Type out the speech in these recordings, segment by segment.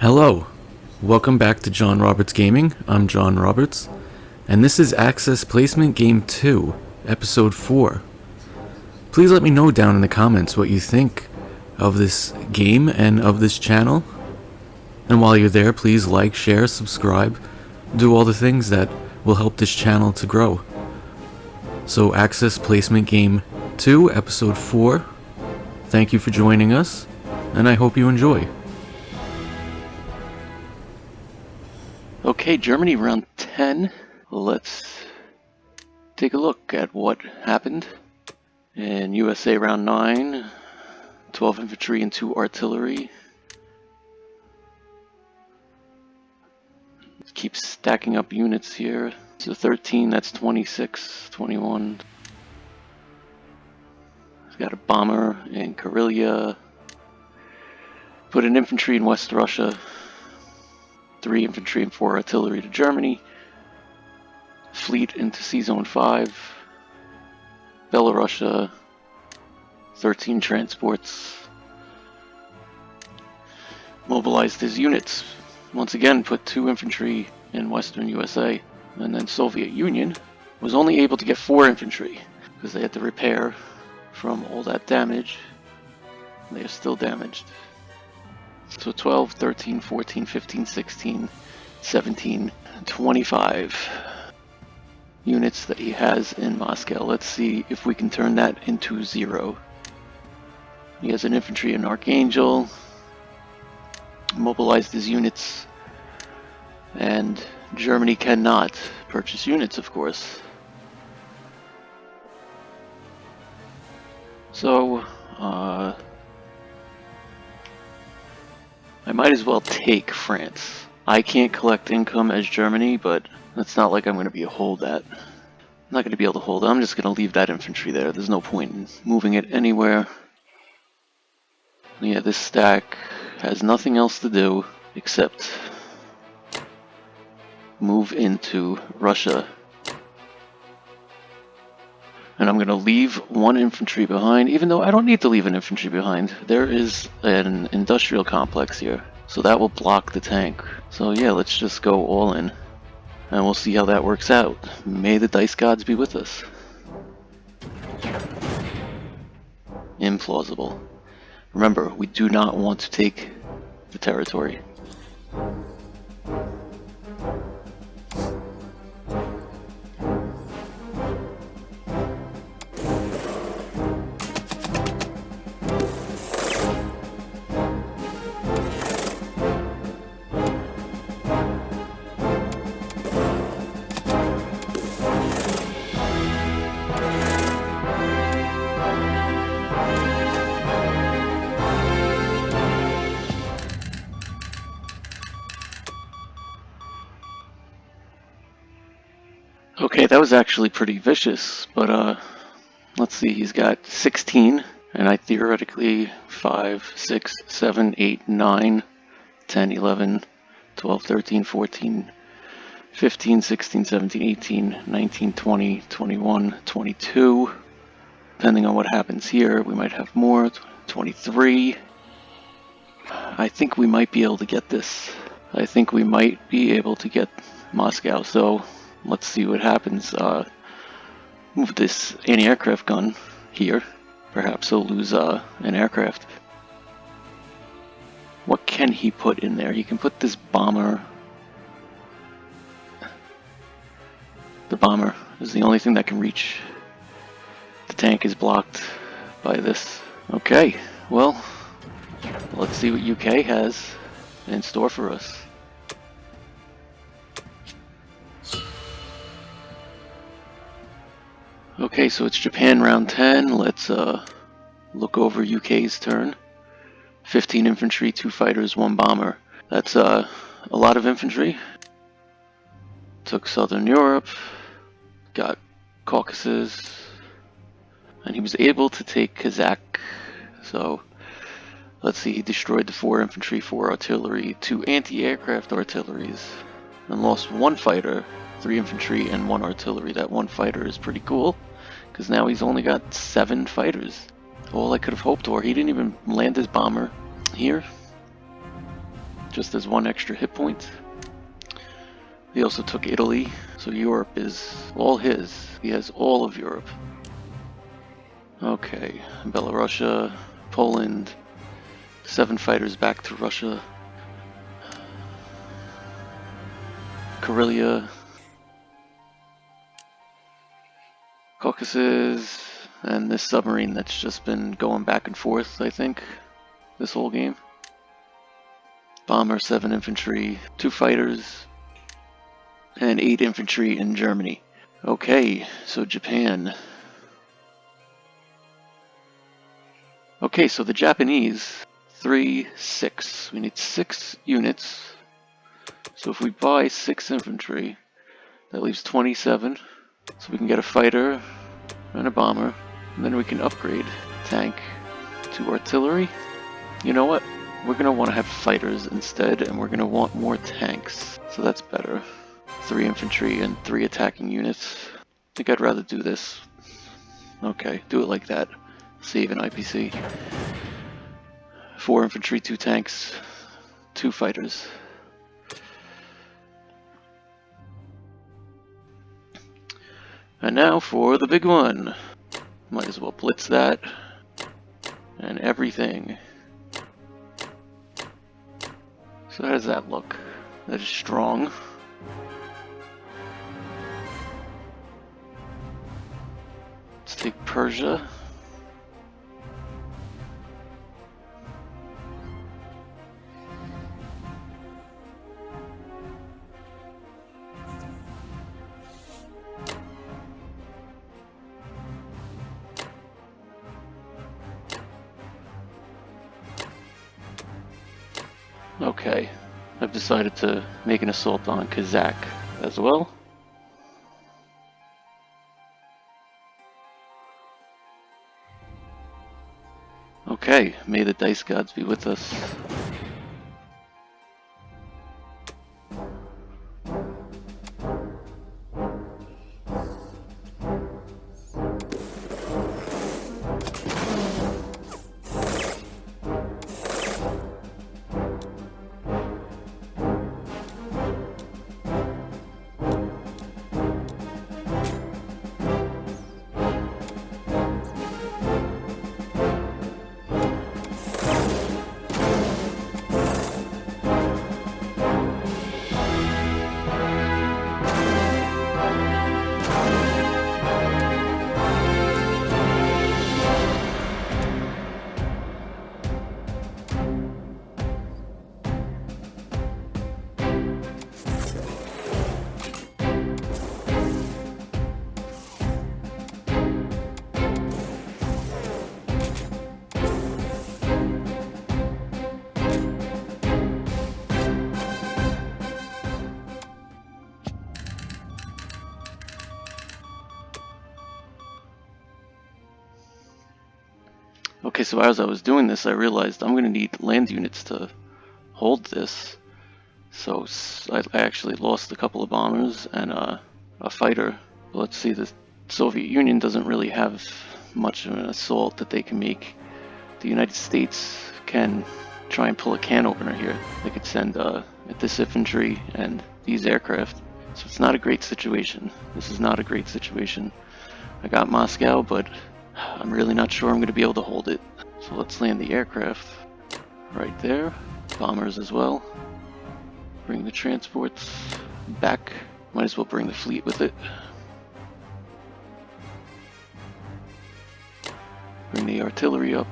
Hello, welcome back to John Roberts Gaming. I'm John Roberts, and this is Access Placement Game 2, Episode 4. Please let me know down in the comments what you think of this game and of this channel. And while you're there, please like, share, subscribe, do all the things that will help this channel to grow. So Access Placement Game 2, Episode 4. Thank you for joining us, and I hope you enjoy. Okay, Germany round 10. Let's take a look at what happened. In USA round 9, 12 infantry and 2 artillery. Let's keep stacking up units here. So 13, that's 26, 21. We've got a bomber in Karelia. Put an infantry in West Russia. 3 infantry and 4 artillery to Germany. Fleet into Sea Zone 5. Belarusia. 13 transports. Mobilized his units. Once again, put 2 infantry in Western USA. And then Soviet Union was only able to get 4 infantry because they had to repair from all that damage. They are still damaged. So 12, 13, 14, 15, 16, 17, 25 units that he has in Moscow. Let's see if we can turn that into 0. He has an infantry in Archangel, mobilized his units, and Germany cannot purchase units, of course. So, I might as well take France. I can't collect income as Germany, but it's not like I'm going to be able to hold that. I'm not going to be able to hold it. I'm just going to leave that infantry there. There's no point in moving it anywhere. Yeah, this stack has nothing else to do except move into Russia. And I'm going to leave 1 infantry behind, even though I don't need to leave an infantry behind. There is an industrial complex here, so that will block the tank. So yeah, let's just go all in, and we'll see how that works out. May the dice gods be with us. Implausible. Remember, we do not want to take the territory. Okay, that was actually pretty vicious, but let's see, he's got 16, and I theoretically 5, 6, 7, 8, 9, 10, 11, 12, 13, 14, 15, 16, 17, 18, 19, 20, 21, 22. Depending on what happens here, we might have more. 23. I think we might be able to get this. I think we might be able to get Moscow, so let's see what happens. Move this anti-aircraft gun here. Perhaps he'll lose an aircraft. What can he put in there? He can put this bomber. The bomber is the only thing that can reach. The tank is blocked by this. Okay, well, let's see what UK has in store for us. Okay, so it's Japan round 10. Let's look over UK's turn. 15 infantry, 2 fighters, 1 bomber. That's a lot of infantry. Took Southern Europe, got Caucasus, and he was able to take Kazakh. So let's see, he destroyed the 4 infantry, 4 artillery, 2 anti-aircraft artilleries, and lost 1 fighter, 3 infantry, and 1 artillery. That 1 fighter is pretty cool, because now he's only got 7 fighters. All I could have hoped for. He didn't even land his bomber here. just as 1 extra hit point. He also took Italy, so Europe is all his. He has all of Europe. Okay, Belarusia, Poland, 7 fighters back to Russia. Karelia, Caucasus, and this submarine that's just been going back and forth, I think, this whole game. Bomber, 7 infantry, 2 fighters, and 8 infantry in Germany. Okay, so Japan. Okay, so the Japanese, 3, 6. We need 6 units. So if we buy 6 infantry, that leaves 27. So we can get a fighter and a bomber, and then we can upgrade tank to artillery. You know what? We're going to want to have fighters instead, and we're going to want more tanks. So that's better. 3 infantry and 3 attacking units. I think I'd rather do this. Okay, do it like that. Save an IPC. 4 infantry, 2 tanks, 2 fighters. And now for the big one. Might as well blitz that. And everything. So how does that look? That is strong. Let's take Persia. Okay, I've decided to make an assault on Kazakh as well. Okay, may the dice gods be with us. Okay, so as I was doing this, I realized I'm going to need land units to hold this. So I actually lost a couple of bombers and a fighter. But let's see, the Soviet Union doesn't really have much of an assault that they can make. The United States can try and pull a can opener here. They could send this infantry and these aircraft. So it's not a great situation. This is not a great situation. I got Moscow, but I'm really not sure I'm going to be able to hold it. So let's land the aircraft right there. Bombers as well. Bring the transports back. Might as well bring the fleet with it. Bring the artillery up.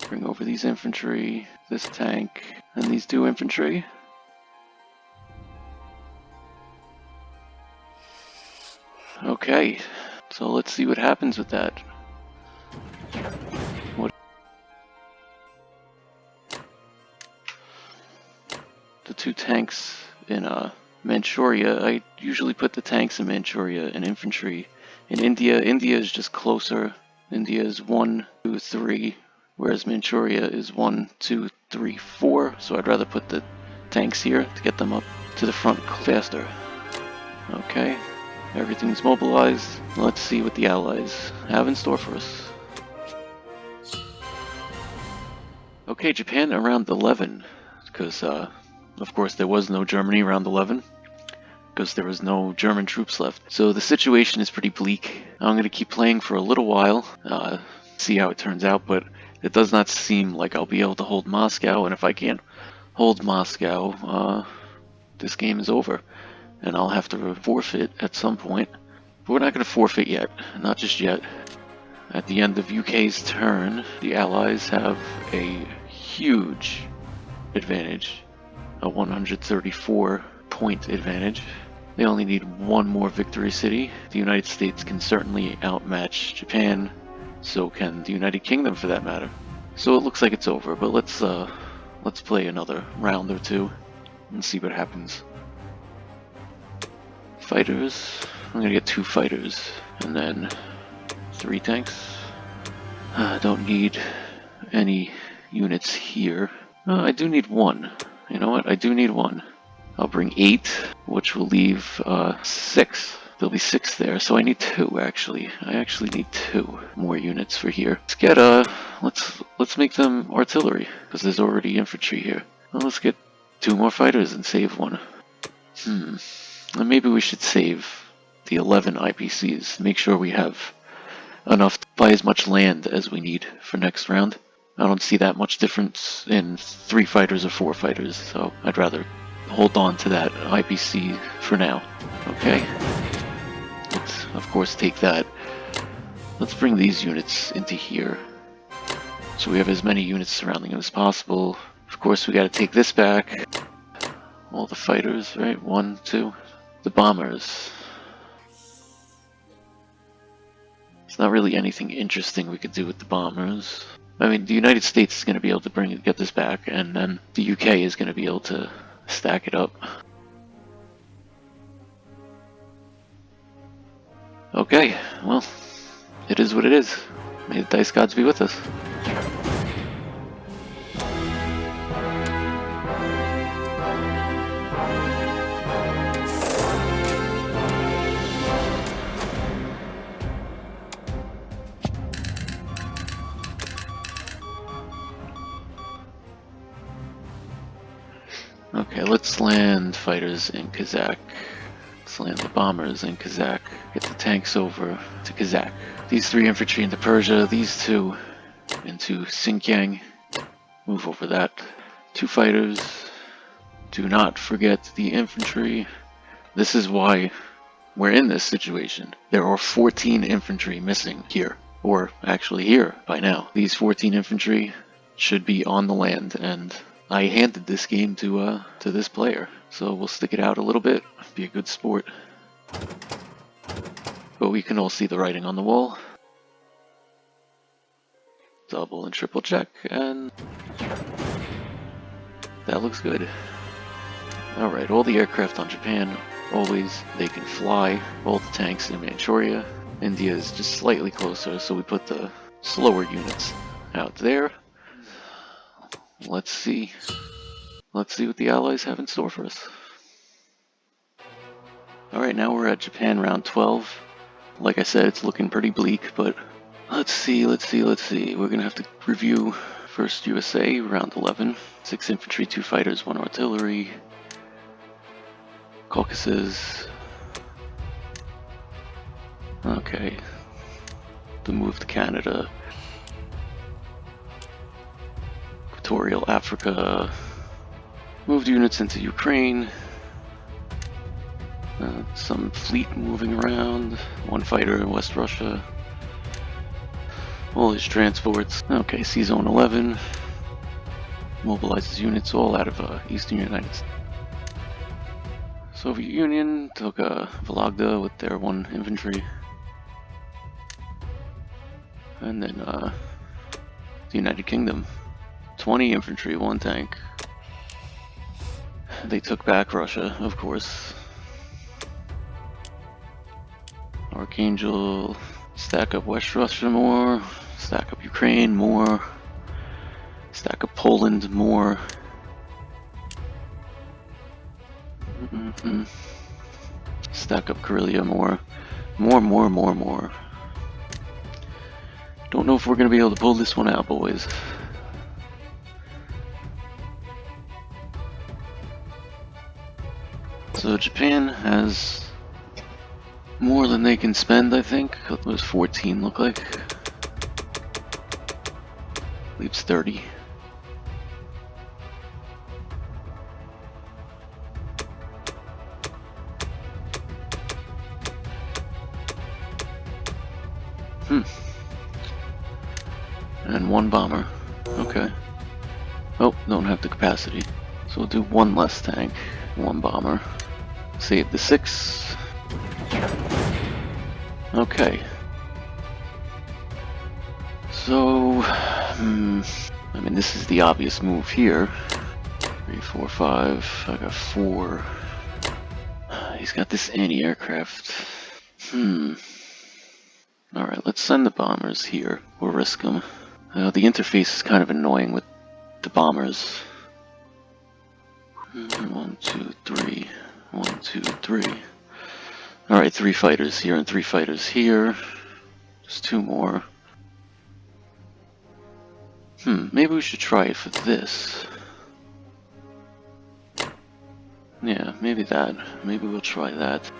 Bring over these infantry, this tank, and these 2 infantry. Okay, so let's see what happens with that. The 2 tanks in Manchuria. I usually put the tanks in Manchuria and infantry in India. India is just closer. India is 1, 2, 3, whereas Manchuria is 1, 2, 3, 4. So I'd rather put the tanks here to get them up to the front faster. Okay. Everything's mobilized. Let's see what the Allies have in store for us. Okay, Japan around 11, because of course there was no Germany around 11, because there was no German troops left. So the situation is pretty bleak. I'm going to keep playing for a little while, see how it turns out, but it does not seem like I'll be able to hold Moscow, and if I can't hold Moscow, this game is over, and I'll have to forfeit at some point. But we're not going to forfeit yet, not just yet. At the end of UK's turn, the Allies have a huge advantage, a 134 point advantage. They only need one more victory city. The United States can certainly outmatch Japan, so can the United Kingdom for that matter. So it looks like it's over, but let's play another round or two and see what happens. Fighters, I'm gonna get 2 fighters and then 3 tanks. I don't need any units here. I do need 1. You know what? I do need 1. I'll bring 8, which will leave 6. There'll be 6 there, so I need 2 actually. I actually need 2 more units for here. Let's get let's make them artillery, because there's already infantry here. Well, let's get 2 more fighters and save 1. And maybe we should save the 11 IPCs. Make sure we have enough to buy as much land as we need for next round. I don't see that much difference in 3 fighters or 4 fighters, so I'd rather hold on to that IPC for now. Okay. Let's, of course, take that. Let's bring these units into here, so we have as many units surrounding them as possible. Of course, we gotta take this back. All the fighters, right? 1, 2. The bombers. There's not really anything interesting we could do with the bombers. I mean, the United States is going to be able to get this back, and then the UK is going to be able to stack it up. Okay, well, it is what it is. May the dice gods be with us. Okay, let's land fighters in Kazakh. Let's land the bombers in Kazakh. Get the tanks over to Kazakh. These 3 infantry into Persia. These 2 into Xinjiang. Move over that. 2 fighters. Do not forget the infantry. This is why we're in this situation. There are 14 infantry missing here. Or actually here by now. These 14 infantry should be on the land, and I handed this game to this player, so we'll stick it out a little bit, be a good sport. But we can all see the writing on the wall. Double and triple check, and that looks good. Alright, all the aircraft on Japan, always, they can fly. All the tanks in Manchuria. India is just slightly closer, so we put the slower units out there. Let's see what the Allies have in store for us. Alright, now we're at Japan round 12. Like I said, it's looking pretty bleak, but let's see. We're gonna have to review first USA, round 11. 6 infantry, 2 fighters, 1 artillery. Caucasus. Okay. The move to Canada. Equatorial Africa. Moved units into Ukraine. Some fleet moving around. 1 fighter in West Russia. All his transports. Okay, C-Zone 11. Mobilizes units all out of Eastern United States. Soviet Union took Vologda with their 1 infantry. And then the United Kingdom. 20 infantry, 1 tank. They took back Russia, of course. Archangel, stack up West Russia more, stack up Ukraine more, stack up Poland more. Stack up Karelia more. More. Don't know if we're gonna be able to pull this one out, boys. So Japan has more than they can spend, I think. What does 14 look like? Leaves 30. And one bomber. Okay. Oh, don't have the capacity. So we'll do one less tank, one bomber. Save the 6. Okay. So, I mean, this is the obvious move here. 3, 4, 5. I got 4. He's got this anti-aircraft. Alright, let's send the bombers here. We'll risk them. The interface is kind of annoying with the bombers. 1, 2, 3. 1, 2, 3. Alright, 3 fighters here and 3 fighters here. Just 2 more. Maybe we should try it for this. Yeah, maybe that. Maybe we'll try that.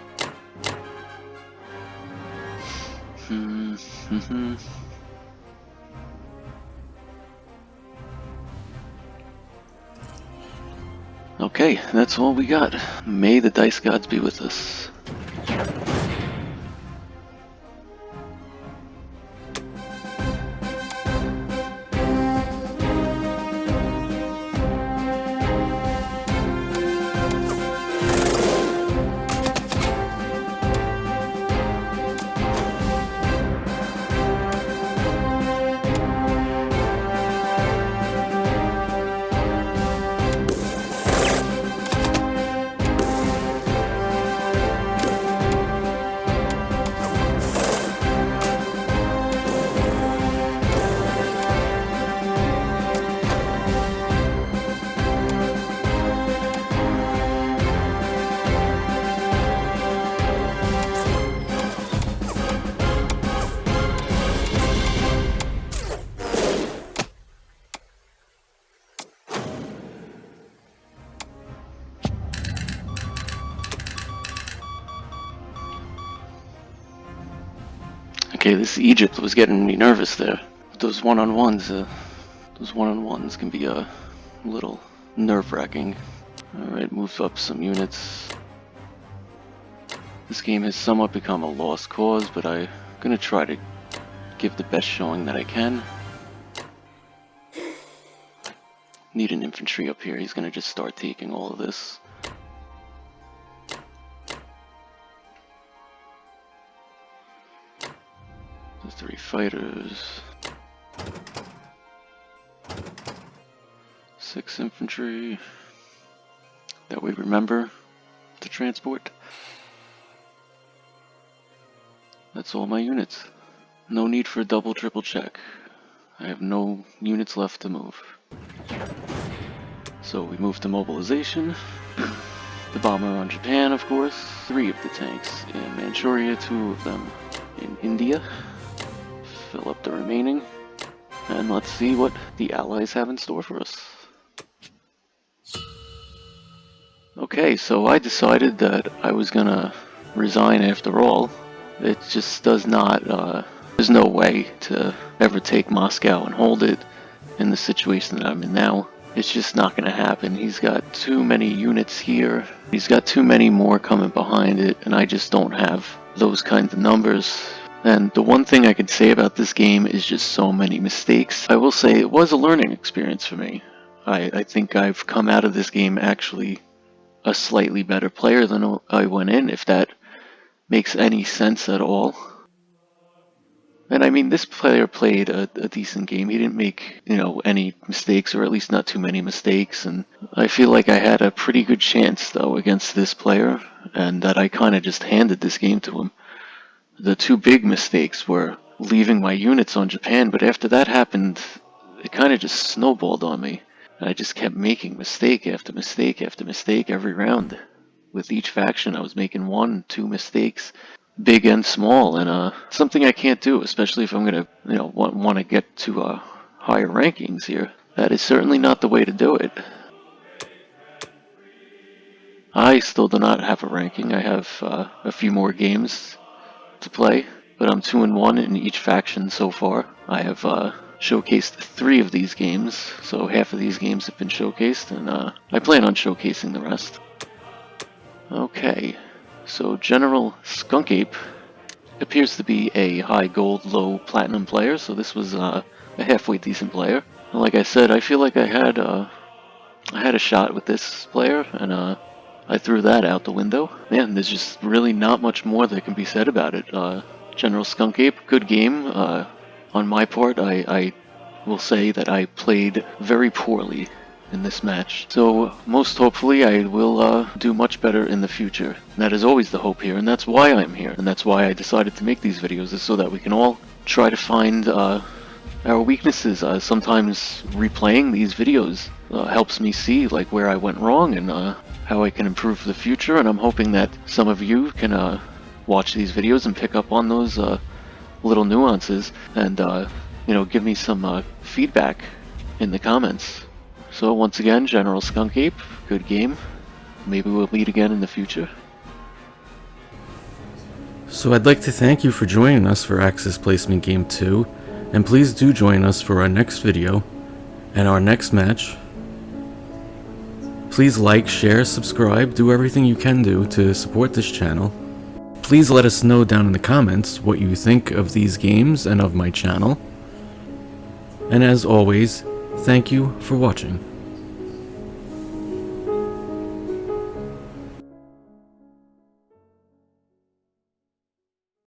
Okay, that's all we got. May the dice gods be with us. Okay, this Egypt was getting me nervous there. Those one-on-ones can be a little nerve-wracking. Alright, move up some units. This game has somewhat become a lost cause, but I'm gonna try to give the best showing that I can. Need an infantry up here. He's gonna just start taking all of this. The 3 fighters. 6 infantry. That we remember to transport. That's all my units. No need for a double, triple check. I have no units left to move. So we move to mobilization. The bomber on Japan, of course. 3 of the tanks in Manchuria, 2 of them in India. Fill up the remaining. And let's see what the Allies have in store for us. Okay, so I decided that I was gonna resign after all. It just does not, there's no way to ever take Moscow and hold it in the situation that I'm in now. It's just not gonna happen. He's got too many units here. He's got too many more coming behind it, and I just don't have those kinds of numbers. And the one thing I could say about this game is just so many mistakes. I will say it was a learning experience for me. I think I've come out of this game actually a slightly better player than I went in, if that makes any sense at all. And I mean, this player played a decent game. He didn't make, any mistakes, or at least not too many mistakes. And I feel like I had a pretty good chance, though, against this player, and that I kind of just handed this game to him. The 2 big mistakes were leaving my units on Japan, but after that happened, it kind of just snowballed on me. And I just kept making mistake after mistake after mistake every round. With each faction, I was making 1, 2 mistakes, big and small, and something I can't do, especially if I'm gonna, want to get to higher rankings here. That is certainly not the way to do it. I still do not have a ranking. I have a few more games to play, but I'm 2-1 in each faction so far. I have showcased 3 of these games, so half of these games have been showcased, and I plan on showcasing the rest. Okay, so General Skunkape appears to be a high gold, low platinum player, so this was a halfway decent player. And like I said, I feel like I had a shot with this player, and I threw that out the window. Man, there's just really not much more that can be said about it. General Skunkape, good game. On my part, I will say that I played very poorly in this match. So most hopefully I will do much better in the future. And that is always the hope here, and that's why I'm here. And that's why I decided to make these videos, is so that we can all try to find our weaknesses. Sometimes replaying these videos helps me see like where I went wrong and how I can improve for the future, and I'm hoping that some of you can watch these videos and pick up on those little nuances and give me some feedback in the comments. So once again, General Skunkape, good game. Maybe we'll meet again in the future. So I'd like to thank you for joining us for Axis Placement Game 2, and please do join us for our next video and our next match. Please like, share, subscribe, do everything you can do to support this channel. Please let us know down in the comments what you think of these games and of my channel. And as always, thank you for watching.